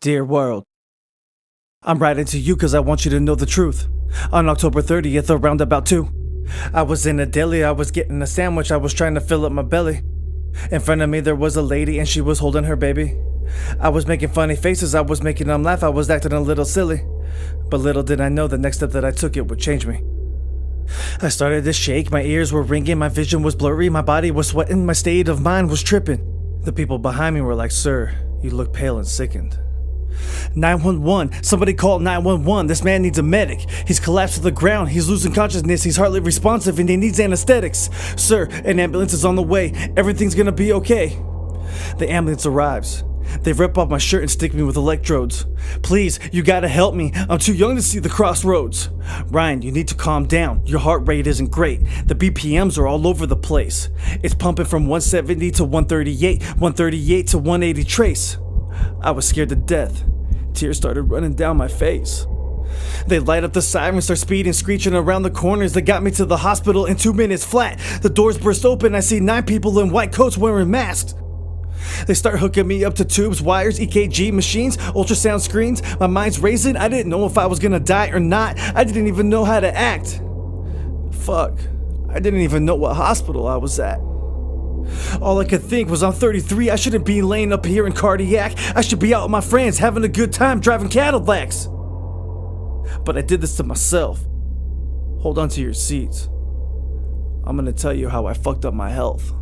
Dear world, I'm writing to you cause I want you to know the truth. On October 30th around about 2, I was in a deli, I was getting a sandwich, I was trying to fill up my belly. In front of me there was a lady and she was holding her baby. I was making funny faces, I was making them laugh, I was acting a little silly. But little did I know the next step that I took it would change me. I started to shake, my ears were ringing, my vision was blurry, my body was sweating, my state of mind was tripping. The people behind me were like, "Sir, you look pale and sickened." 911, somebody call 911, this man needs a medic. He's collapsed to the ground, he's losing consciousness, he's hardly responsive and he needs anesthetics. Sir, an ambulance is on the way, everything's gonna be okay. The ambulance arrives. They rip off my shirt and stick me with electrodes. Please, you gotta help me, I'm too young to see the crossroads. Ryan, you need to calm down, your heart rate isn't great. The BPMs are all over the place. It's pumping from 170 to 138, 138 to 180 trace. I was scared to death. Tears started running down my face. They light up the sirens, start speeding, screeching around the corners. They got me to the hospital in 2 minutes flat. The doors burst open, I see 9 people in white coats wearing masks. They start hooking me up to tubes, wires, EKG machines, ultrasound screens. My mind's racing, I didn't know if I was gonna die or not. I didn't even know how to act. Fuck, I didn't even know what hospital I was at. All I could think was I'm 33, I shouldn't be laying up here in cardiac. I should be out with my friends having a good time driving Cadillacs. But I did this to myself. Hold on to your seats. I'm gonna tell you how I fucked up my health.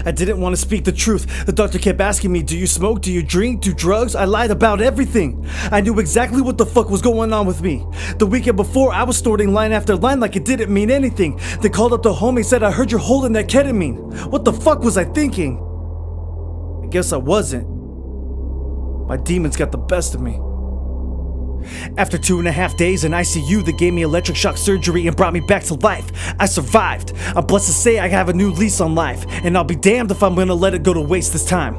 I didn't want to speak the truth. The doctor kept asking me, do you smoke, do you drink, do drugs? I lied about everything. I knew exactly what the fuck was going on with me. The weekend before, I was snorting line after line like it didn't mean anything. They called up the homie, said, I heard you're holding that ketamine. What the fuck was I thinking? I guess I wasn't. My demons got the best of me. After 2.5 days in ICU, they gave me electric shock surgery and brought me back to life. I survived. I'm blessed to say I have a new lease on life, and I'll be damned if I'm gonna let it go to waste this time.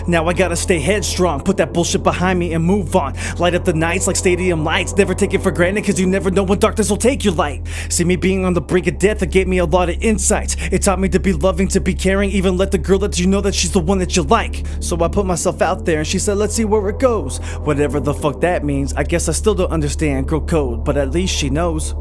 Now I gotta stay headstrong, put that bullshit behind me and move on. Light up the nights like stadium lights, never take it for granted cause you never know when darkness will take your light. See me being on the brink of death, it gave me a lot of insights. It taught me to be loving, to be caring, even let the girl let you know that she's the one that you like. So I put myself out there and she said, let's see where it goes. Whatever the fuck that means, I guess I still don't understand girl code, but at least she knows.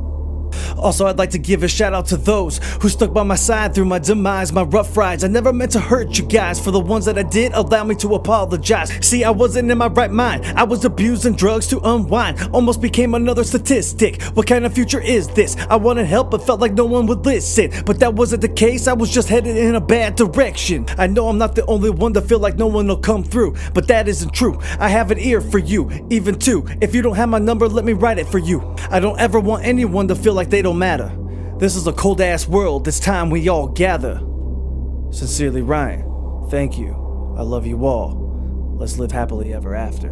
Also, I'd like to give a shout out to those who stuck by my side through my demise, my rough rides. I never meant to hurt you guys. For the ones that I did, allow me to apologize. See, I wasn't in my right mind. I was abusing drugs to unwind. Almost became another statistic. What kind of future is this? I wanted help but felt like no one would listen. But that wasn't the case, I was just headed in a bad direction. I know I'm not the only one to feel like no one will come through, but that isn't true. I have an ear for you, even two. If you don't have my number, let me write it for you. I don't ever want anyone to feel like they don't matter. This is a cold ass world, it's time we all gather. Sincerely, Ryan. Thank you. I love you all. Let's live happily ever after.